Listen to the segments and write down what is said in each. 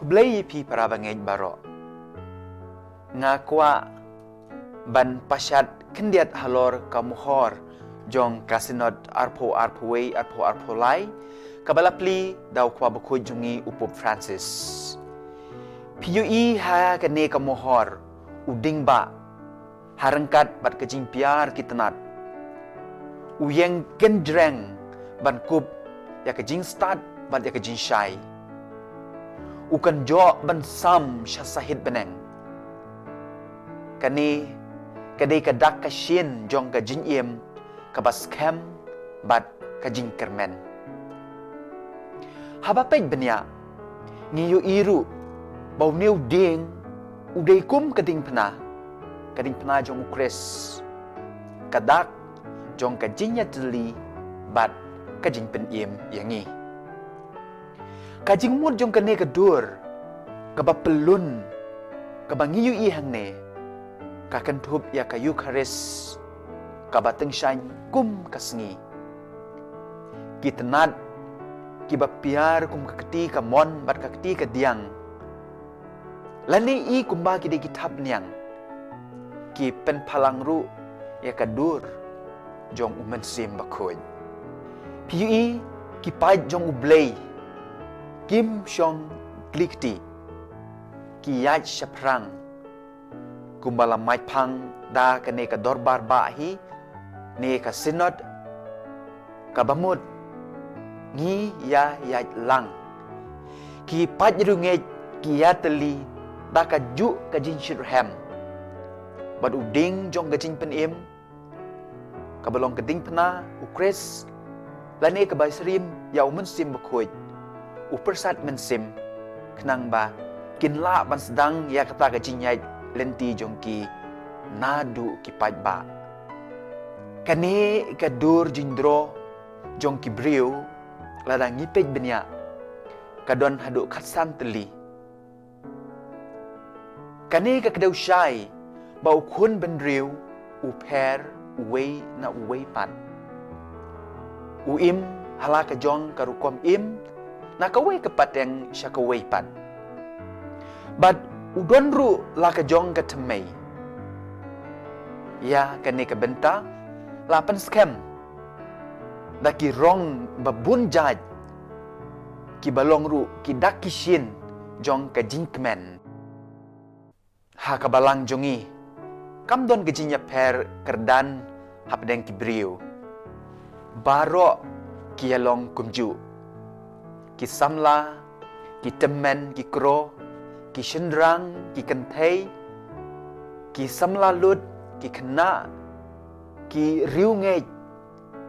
Hublay pi para bangay baro. Nga kwa ban pasyat kendiat halor kamuhor jong kasinod arpo lai kabalapli daw kwa bukoy jungi upop Francis. PUE ha kane kamuhor uding ba harangkat bat kajing piar kitanat. Uyeng gendreng ban kup ya kajing start bat ya kajing syai. Ukan jo ban sam syasahid beneng. Kani kadai kadak kasyin jong kajing iem kabas kem bat kajing kermen. Habapeg benya ngiyo iru bau new ding uday kum kading pena jong ukres kadak jong kajing yatli bat kajing pen iem yangi. Kajing mut jong kane kadur kabapelun kabangiyu ihang ne kakentup ya kayu karis kabateng syan kum kasngi kitenat kibapiar kum kaketi kamon bat kaketi kadiang lani i kumba kide kitab niang ki pen palang ru ya kadur jong umen sim bakoy PUE ki pait jong ublay kim syong klikti ki yaj syaprang kumbala mai pang da kane ka dorbar bahi ne ka sinod kabamut ngi ya yaj lang ki pat runge ki yateli da ka ju ka jin shirham bad uding jong ka jin penim kabalong keding pena ukres lane ka baisrim ya umun sim bakoy upersat mensim kenang ba kinla ban sedang ya kata ka jin yaj lenti jongki nadu ki pajba kane kadur jindro jongki briu ladang ngipej benya kadon hadu khatsan teli kane ka kadau syai bau kun bendriu uper uwei na uwei pat uim hala ka jong karukom im na kawei kepat yang syakawei pat but udon ru la ka jong ka temei ya kane ka benta lapan scam daki rong babun jaj ki balong ru ki dakishin jong ka jinkmen ha ka balang jongi kam don ka jinya per kerdan hapdeng ki briu baro ki yalong kumju ki samla ki temen ki kro ki shendrang, ki kentei, ki samlalut, ki kena, ki riungej,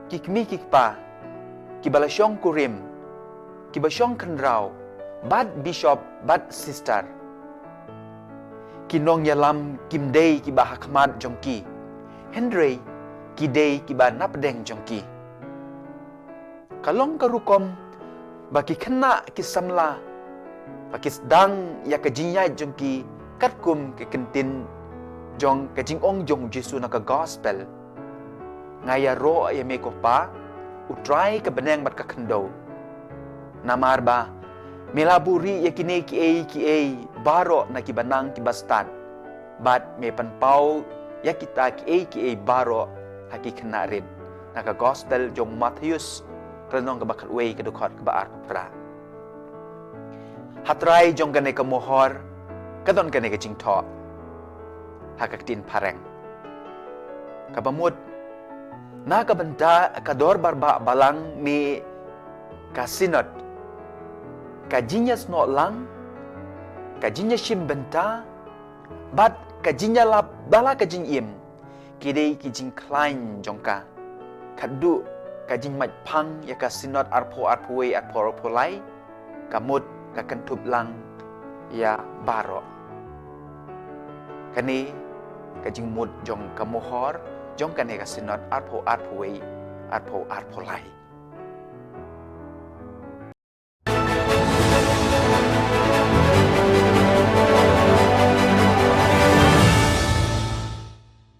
ki kmi ki kpa, ki balasyong kurim, ki basyong kendraw, bad bishop, bad sister, ki nong yalam kimdei ki bahakmat jongki, Henry, ki dei ki ba napdeng jongki. Kalong karukom, baki kena ki samla, pakis dang ya kajinya jongki katkum ke kentin jong kajing ong jong Jesu na ka gospel ngaya ro ya me ko pa utrai ke beneng bat ka kendo namar ba melaburi ya kine ki ai baro na ki banang ki bastan bat me panpau ya kita ki ai baro haki kenarin na ka gospel jong Matius kanong ka bakat way ka dukot ka baar pra hatrai jong kane ka mohor kadon kane ka jingtho hakaktin pareng kabamut na kabanta kador barba balang mi kasinot kajinyas no lang kajinya shim benta bat kajinya lap bala kajing im kidei kijing klain jongka kadu kajing mat pang ya kasinot arpo lai kamut kakentup lang ya baro kani kajing mut jong kamuhor jong kane kasinot arpo lai